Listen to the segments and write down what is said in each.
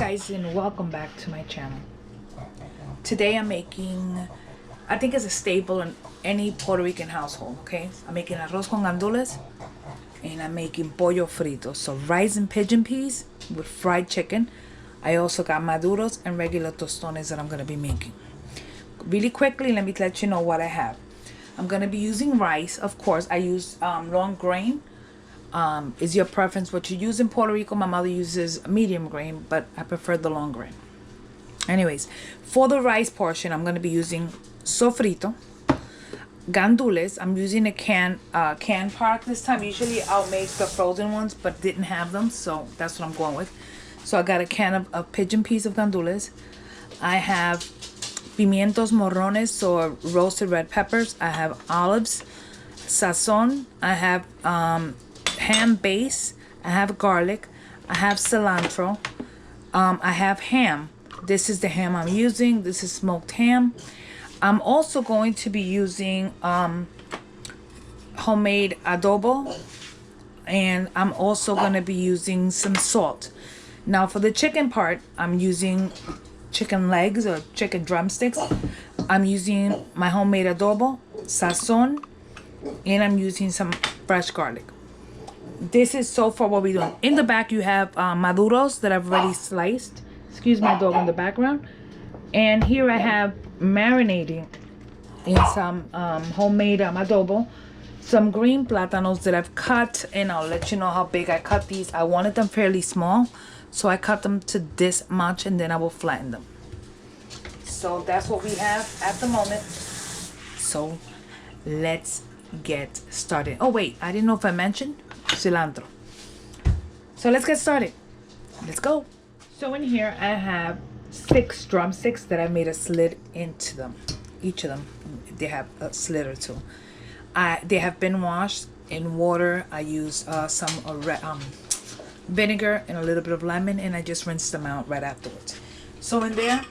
guys, and welcome back to my channel. Today I'm making, I think it's a staple in any Puerto Rican household, okay? I'm making arroz con gandules and I'm making pollo frito. So rice and pigeon peas with fried chicken. I also got maduros and regular tostones that I'm going to be making. Really quickly, let me let you know what I have. I'm going to be using rice, of course. I use long grain. Is your preference what you use in Puerto Rico? My mother uses medium grain, but I prefer the long grain. Anyways, for the rice portion, I'm going to be using sofrito, gandules. I'm using a canned part this time. Usually I'll make the frozen ones, but didn't have them, so that's what I'm going with. So I got a can of pigeon peas of gandules. I have pimientos morrones, so roasted red peppers. I have olives, sazon. I have ham base. I have garlic. I have cilantro. I have ham. This is the ham I'm using. This is smoked ham. I'm also going to be using homemade adobo, and I'm also going to be using some salt. Now for the chicken part, I'm using chicken legs or chicken drumsticks. I'm using my homemade adobo, sazon, and I'm using some fresh garlic. This is so far what we're doing. In the back you have maduros that I've already sliced. Excuse my dog in the background. And here I have marinating in some homemade adobo, some green platanos that I've cut, and I'll let you know how big I cut these. I wanted them fairly small, so I cut them to this much, and then I will flatten them. So that's what we have at the moment. So let's get started. Oh wait, I didn't know if I mentioned cilantro. So let's get started. Let's go. So in here I have 6 drumsticks that I made a slit into them. Each of them, they have a slit or two. They have been washed in water. I used some vinegar and a little bit of lemon, and I just rinsed them out right afterwards. So in there,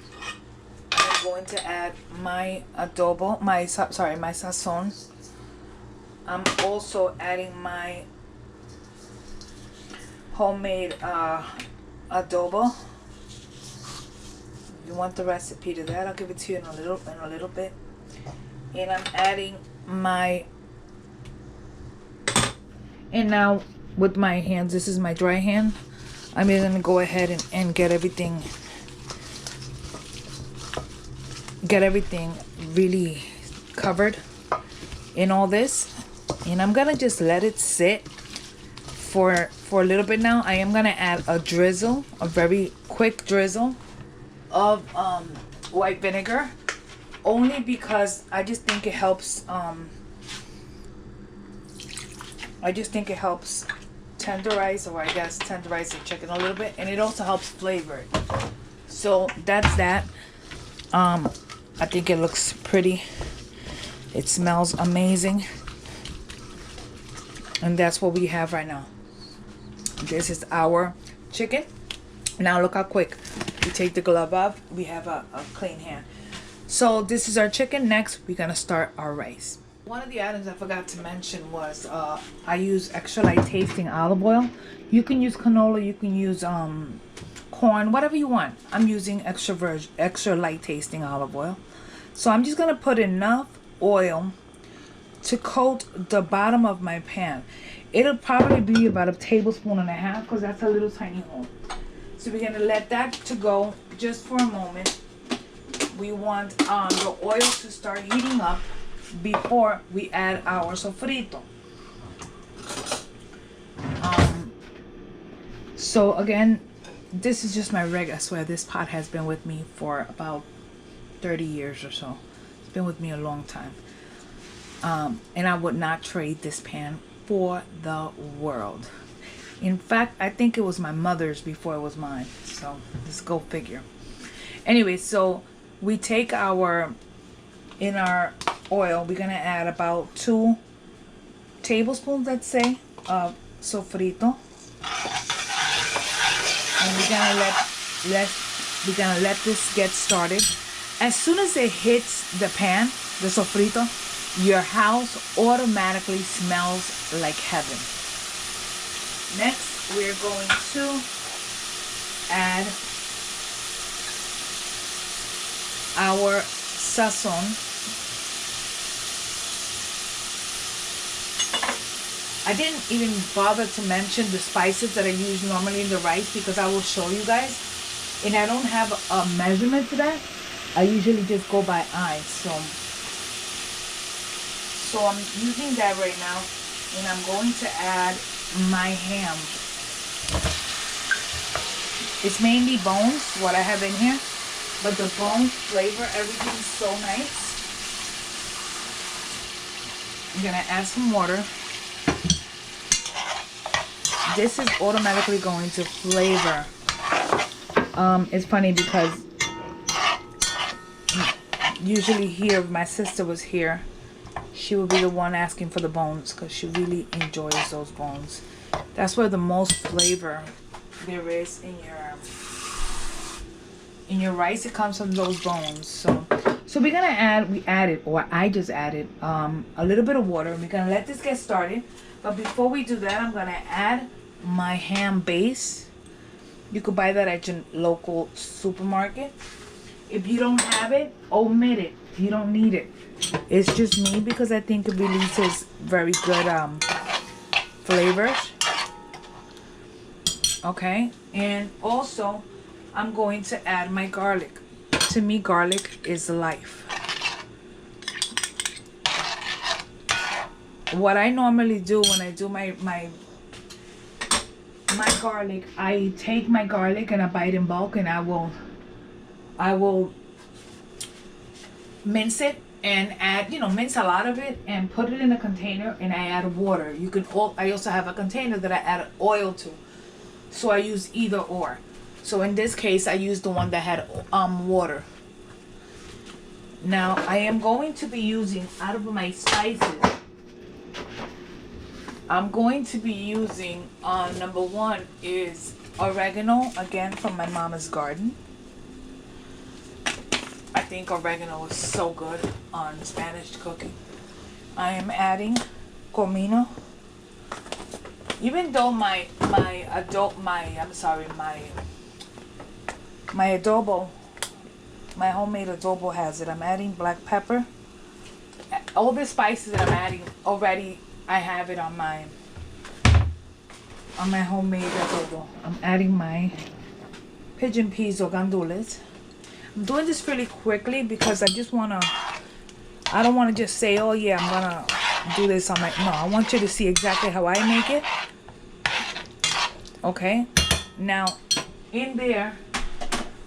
I'm going to add my adobo, my sazon. I'm also adding my homemade adobo. You want the recipe to that, I'll give it to you in a little bit. And I'm adding my, and now with my hands, this is my dry hand, I'm just gonna go ahead and get everything really covered in all this. And I'm gonna just let it sit for a little bit now. I am gonna add a drizzle, a very quick drizzle of white vinegar, only because I just think it helps tenderize, or I guess tenderize the chicken a little bit, and it also helps flavor it. So that's that. I think it looks pretty. It smells amazing. And that's what we have right now. This is our chicken. Now look how quick. We take the glove off. We have a clean hand. So this is our chicken. Next, we're going to start our rice. One of the items I forgot to mention was I use extra light tasting olive oil. You can use canola. You can use corn, whatever you want. I'm using extra light tasting olive oil. So I'm just going to put enough oil to coat the bottom of my pan. It'll probably be about 1.5 tablespoons because that's a little tiny hole. So we're gonna let that to go just for a moment. We want the oil to start heating up before we add our sofrito. So again, this is just my I swear this pot has been with me for about 30 years or so. It's been with me a long time. And I would not trade this pan for the world. In fact, I think it was my mother's before it was mine. So let's go figure. Anyway, so we take in our oil, we're gonna add about 2 tablespoons, let's say, of sofrito. And we're gonna let this get started. As soon as it hits the pan, the sofrito, your house automatically smells like heaven. Next, we're going to add our sazon. I didn't even bother to mention the spices that I use normally in the rice because I will show you guys. And I don't have a measurement to that. I usually just go by eye. So I'm using that right now. And I'm going to add my ham. It's mainly bones, what I have in here. But the bones flavor everything so nice. I'm going to add some water. This is automatically going to flavor. It's funny because usually here, if my sister was here, she would be the one asking for the bones because she really enjoys those bones. That's where the most flavor there is in your rice. It comes from those bones. So we're gonna I just added a little bit of water. We're gonna let this get started. But before we do that, I'm gonna add my ham base. You could buy that at your local supermarket. If you don't have it, omit it. You don't need it. It's just me because I think it releases very good flavors. Okay, and also I'm going to add my garlic. To me, garlic is life. What I normally do when I do my garlic, I take my garlic and I buy it in bulk, and I will mince it and add, mince a lot of it and put it in a container, and I add water. I also have a container that I add oil to. So I use either or. So in this case, I used the one that had water. Now I am going to be using, out of my spices, I'm going to be using, number one is oregano, again from my mama's garden. I think oregano is so good on Spanish cooking. I am adding comino. Even though my adobo, my homemade adobo has it, I'm adding black pepper. All the spices that I'm adding already, I have it on my homemade adobo. I'm adding my pigeon peas or guandules. I'm doing this really quickly because I don't want to just say, oh yeah, I'm gonna do this on my, no, I want you to see exactly how I make it. Okay, now in there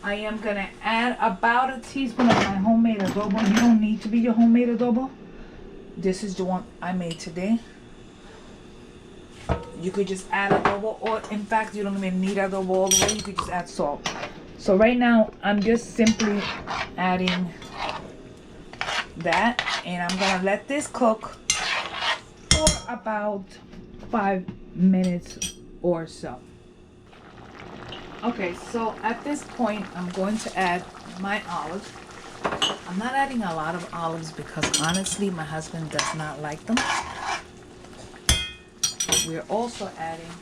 I am gonna add about a teaspoon of my homemade adobo. You don't need to be your homemade adobo. This is the one I made today. You could just add adobo, or in fact you don't even need adobo all the way. You could just add salt. So right now I'm just simply adding that, and I'm gonna let this cook for about 5 minutes or so. Okay, so at this point I'm going to add my olives. I'm not adding a lot of olives because honestly my husband does not like them. We're also adding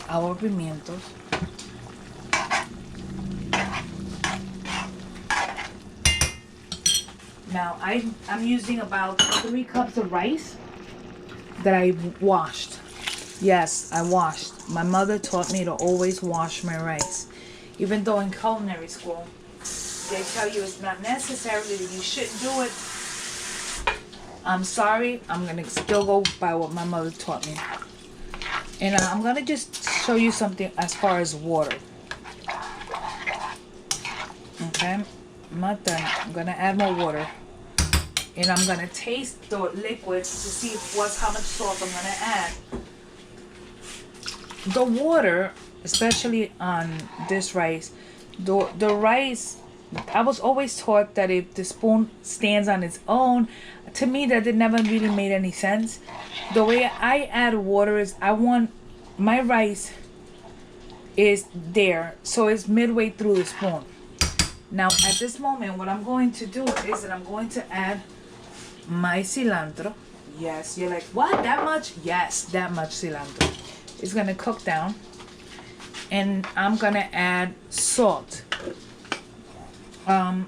our pimientos. Now I'm using about 3 cups of rice that I washed. Yes, I washed. My mother taught me to always wash my rice. Even though in culinary school they tell you it's not necessarily that you shouldn't do it. I'm sorry, I'm gonna still go by what my mother taught me. And I'm gonna just show you something as far as water. Okay, I'm not done. I'm gonna add more water. And I'm gonna taste the liquid to see how much salt I'm gonna add. The water, especially on this rice, the rice, I was always taught that if the spoon stands on its own, to me that it never really made any sense. The way I add water is I want my rice is there, so it's midway through the spoon. Now at this moment what I'm going to do is that I'm going to add my cilantro. Yes, you're like, what, that much? Yes, that much cilantro. It's gonna cook down, and I'm gonna add salt. Trying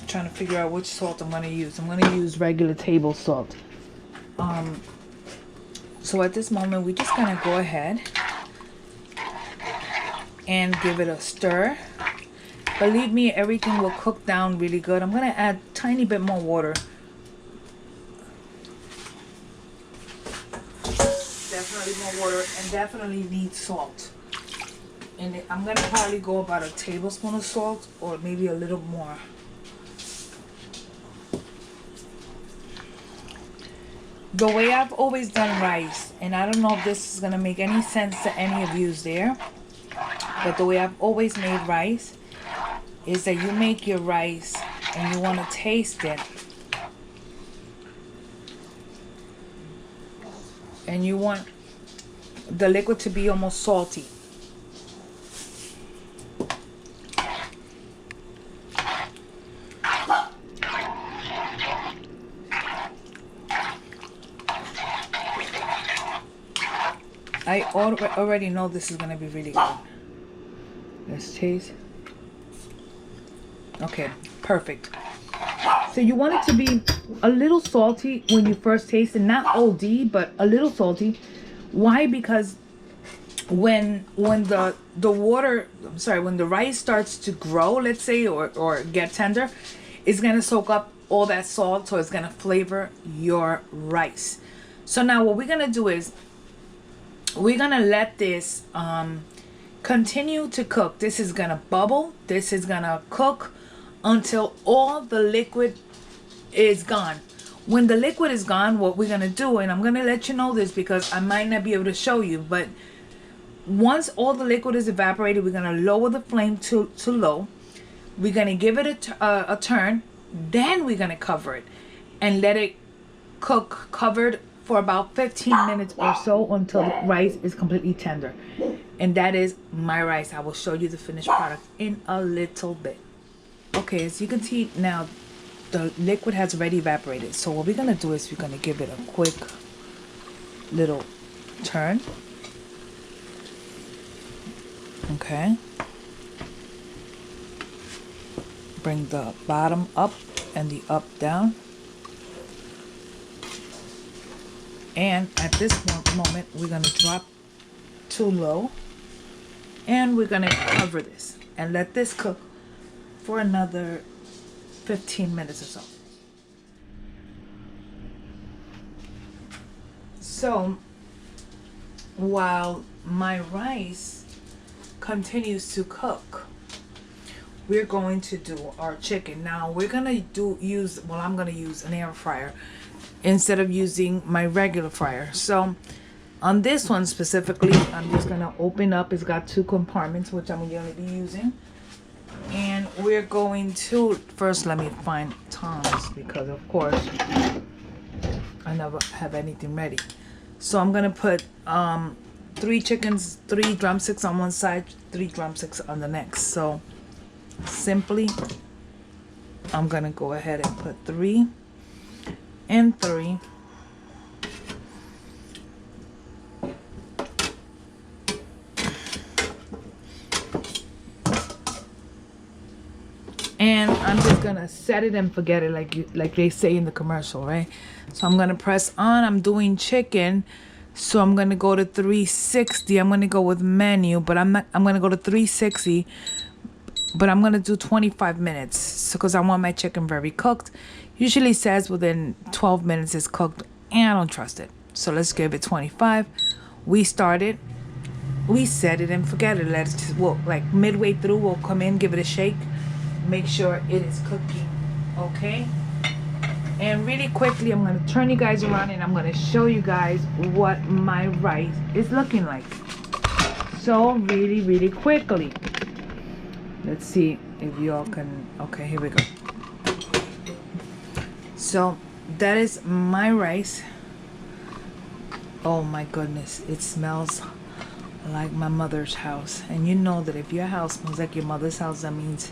to figure out which salt I'm going to use. I'm going to use regular table salt. So at this moment, we're just going to go ahead and give it a stir. Believe me, everything will cook down really good. I'm going to add a tiny bit more water. Definitely more water, and definitely need salt. And I'm going to probably go about a tablespoon of salt, or maybe a little more. The way I've always done rice, and I don't know if this is going to make any sense to any of you there, but the way I've always made rice is that you make your rice and you want to taste it. And you want the liquid to be almost salty. I already know this is going to be really good. Let's taste. Okay, perfect. So you want it to be a little salty when you first taste it. Not OD, but a little salty. Why? Because when the water, I'm sorry, when the rice starts to grow, let's say, or get tender, it's going to soak up all that salt, so it's going to flavor your rice. So now what we're going to do is we're going to let this continue to cook. This is going to bubble. This is going to cook until all the liquid is gone. When the liquid is gone, what we're going to do, and I'm going to let you know this because I might not be able to show you, but once all the liquid is evaporated, we're going to lower the flame to low. We're going to give it a turn. Then we're going to cover it and let it cook covered for about 15 minutes or so until the rice is completely tender. And that is my rice. I will show you the finished product in a little bit. Okay, as you can see now, the liquid has already evaporated. So what we're going to do is we're going to give it a quick little turn. Okay. Bring the bottom up and the up down. And at this moment, we're going to drop to low. And we're going to cover this and let this cook for another 15 minutes or so. So while my rice continues to cook, we're going to do our chicken. Now we're going to I'm going to use an air fryer instead of using my regular fryer. So on this one specifically, I'm just going to open up. It's got 2 compartments, which I'm going to be using. And we're going to, first let me find tongs because of course I never have anything ready. So I'm going to put 3 chickens, 3 drumsticks on one side, 3 drumsticks on the next. So simply, I'm going to go ahead and put 3 and 3. And I'm just gonna set it and forget it, like they say in the commercial, right? So I'm gonna press on. I'm doing chicken, so I'm gonna go to 360. I'm gonna go with menu, but I'm gonna go to 360. But I'm gonna do 25 minutes because I want my chicken very cooked. Usually says within 12 minutes it's cooked, and I don't trust it. So let's give it 25. We started. We set it and forget it. Let's just, like midway through, we'll come in, give it a shake. Make sure it is cooking, okay? And really quickly, I'm going to turn you guys around and I'm going to show you guys what my rice is looking like. So really, really quickly. Let's see if y'all can, okay, here we go. So that is my rice. Oh my goodness, it smells like my mother's house. And you know that if your house smells like your mother's house, that means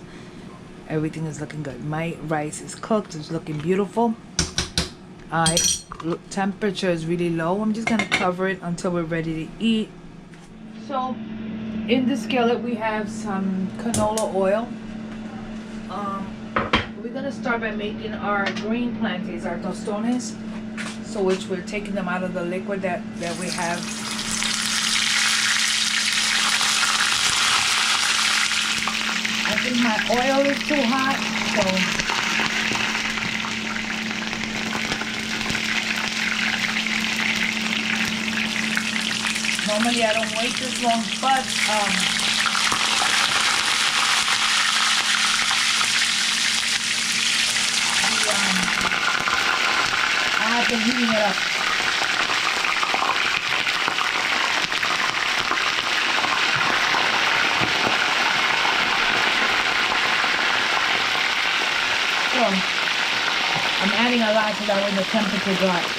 everything is looking good. My rice is cooked. It's looking beautiful. Temperature is really low. I'm just going to cover it until we're ready to eat. So in the skillet, we have some canola oil. we're gonna start by making our green plantains, our tostones. So which we're taking them out of the liquid that we have. I think my oil is too hot, so normally I don't wait this long, but I've been heating it up. So I'm adding a lot so that way the temperature drops.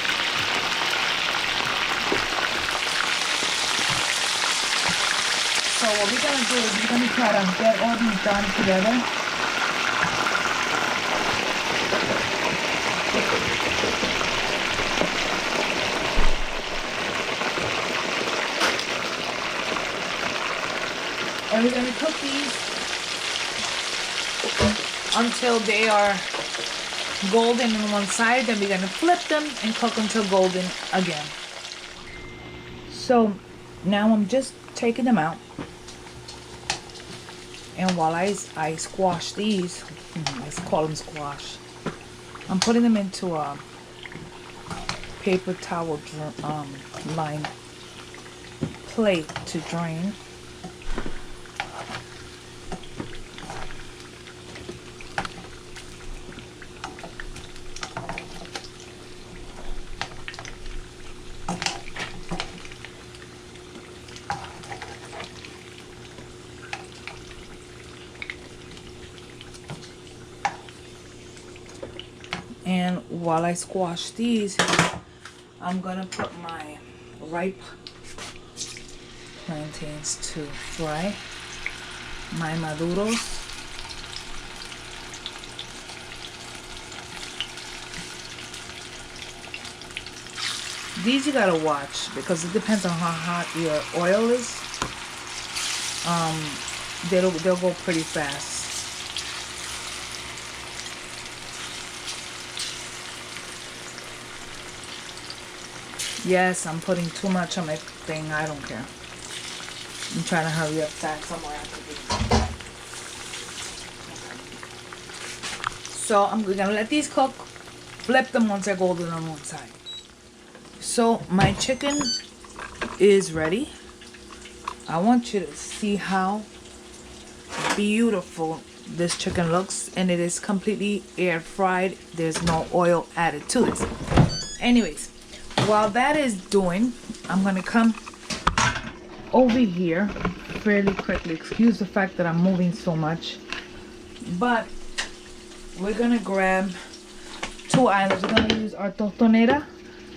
So what we're gonna do is we're gonna try to get all these done together. And we're gonna cook these until they are golden on one side. Then we're gonna flip them and cook until golden again. So now I'm just taking them out. And while I squash these, let's call them squash, I'm putting them into a paper towel lined plate to drain. And while I squash these, I'm gonna put my ripe plantains to fry, my maduros. These you gotta watch because it depends on how hot your oil is. They'll go pretty fast. Yes, I'm putting too much on my thing. I don't care. I'm trying to hurry up fast somewhere I could be. So I'm gonna let these cook. Flip them once they're golden on one side. So my chicken is ready. I want you to see how beautiful this chicken looks, and it is completely air fried. There's no oil added to this. Anyways, while that is doing, I'm gonna come over here fairly quickly. Excuse the fact that I'm moving so much, but we're gonna grab 2 items. We're gonna use our tostonera,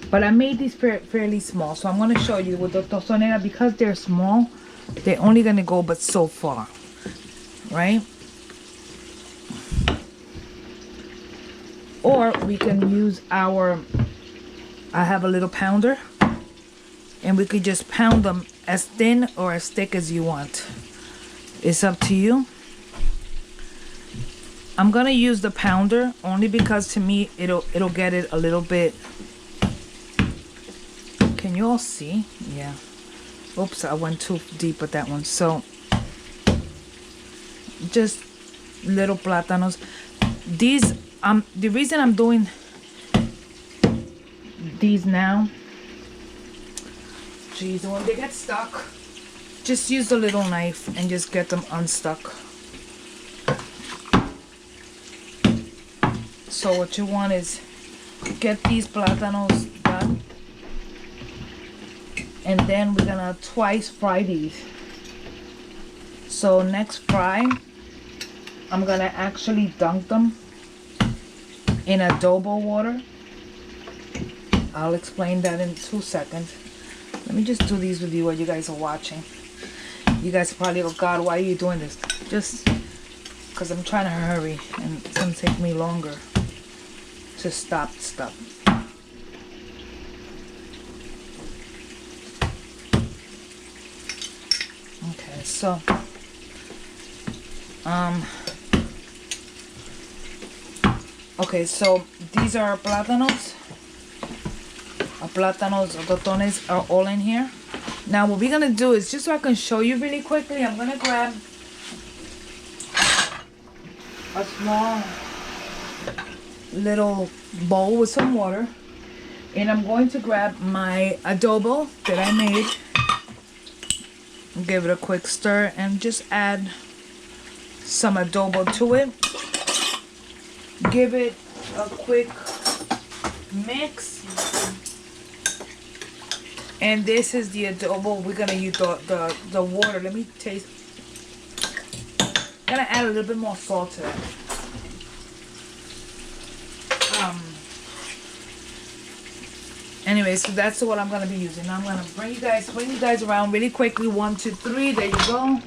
but I made these fairly small, so I'm gonna show you with the tostonera. Because they're small, they're only gonna go but so far, right? Or we can use our, I have a little pounder, and we could just pound them as thin or as thick as you want. It's up to you. I'm gonna use the pounder only because to me it'll get it a little bit. Can you all see? Yeah. Oops, I went too deep with that one. So just little plátanos. These the reason I'm doing these now, geez, when they get stuck, just use a little knife and just get them unstuck. So what you want is get these plátanos done, and then we're gonna twice fry these. So next fry, I'm gonna actually dunk them in adobo water. I'll explain that in 2 seconds. Let me just do these with you while you guys are watching. You guys probably go, God, why are you doing this? Just because I'm trying to hurry and it's going to take me longer to stop stuff. Okay, so Okay, so these are plátanos. Plátanos or tostones are all in here. Now what we're gonna do is, just so I can show you really quickly, I'm gonna grab a small little bowl with some water, and I'm going to grab my adobo that I made, give it a quick stir, and just add some adobo to it. Give it a quick mix. And this is the adobo. We're gonna use the water. Let me taste. Gonna add a little bit more salt to it. Anyway, so that's what I'm gonna be using. Now I'm gonna bring you guys around really quickly. 1, 2, 3. There you go.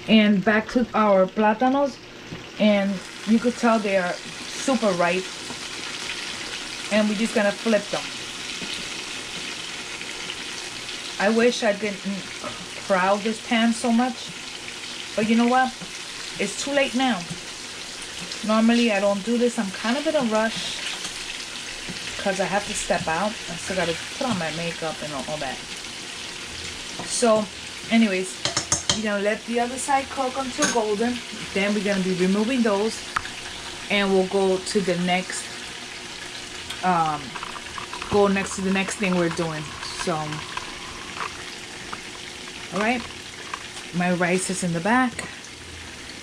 And back to our plátanos, and you could tell they are super ripe. And we're just gonna flip them. I wish I didn't crowd this pan so much, but you know what? It's too late now. Normally I don't do this. I'm kind of in a rush because I have to step out. I still got to put on my makeup and all that. So anyways, we're going to let the other side cook until golden. Then we're going to be removing those, and we'll go to the next, the next thing we're doing. So, all right, my rice is in the back,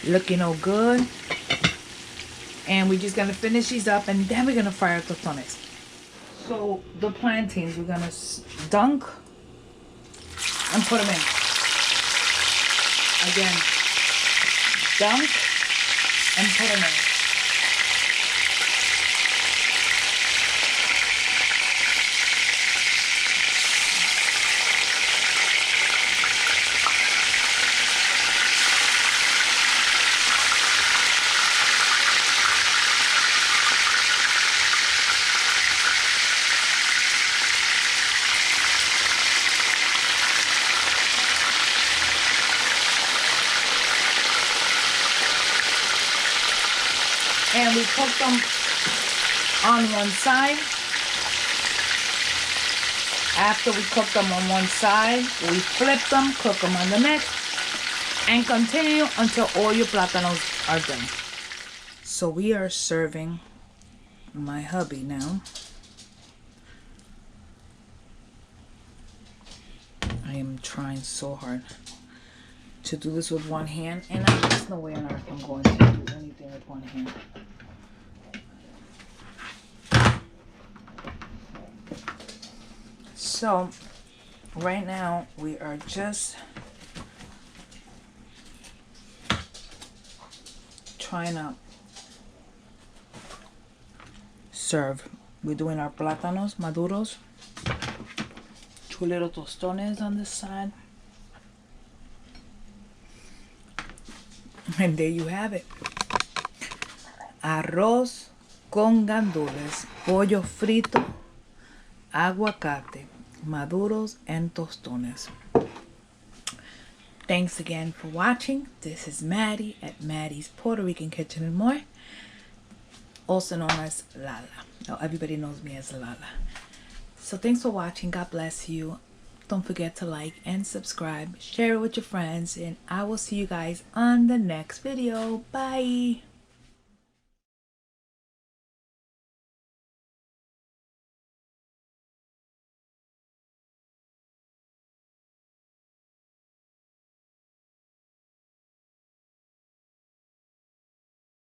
looking all good, and we're just gonna finish these up, and then we're gonna fry our tostones. So the plantains, we're gonna dunk and put them in. Again, dunk and put them in. And we cook them on one side. After we cook them on one side, we flip them, cook them on the next, and continue until all your plátanos are done. So we are serving my hubby now. I am trying so hard to do this with one hand, and there's no way on earth I'm going to do anything with one hand. So right now we are just trying to serve. We're doing our plátanos maduros, 2 little tostones on this side, and there you have it. Arroz con gandules, pollo frito, aguacate, maduros, and tostones. Thanks again for watching. This is Maddie at Maddie's Puerto Rican Kitchen and More, also known as Lala. Now everybody knows me as Lala. So thanks for watching. God bless you. Don't forget to like and subscribe, share it with your friends, and I will see you guys on the next video. Bye.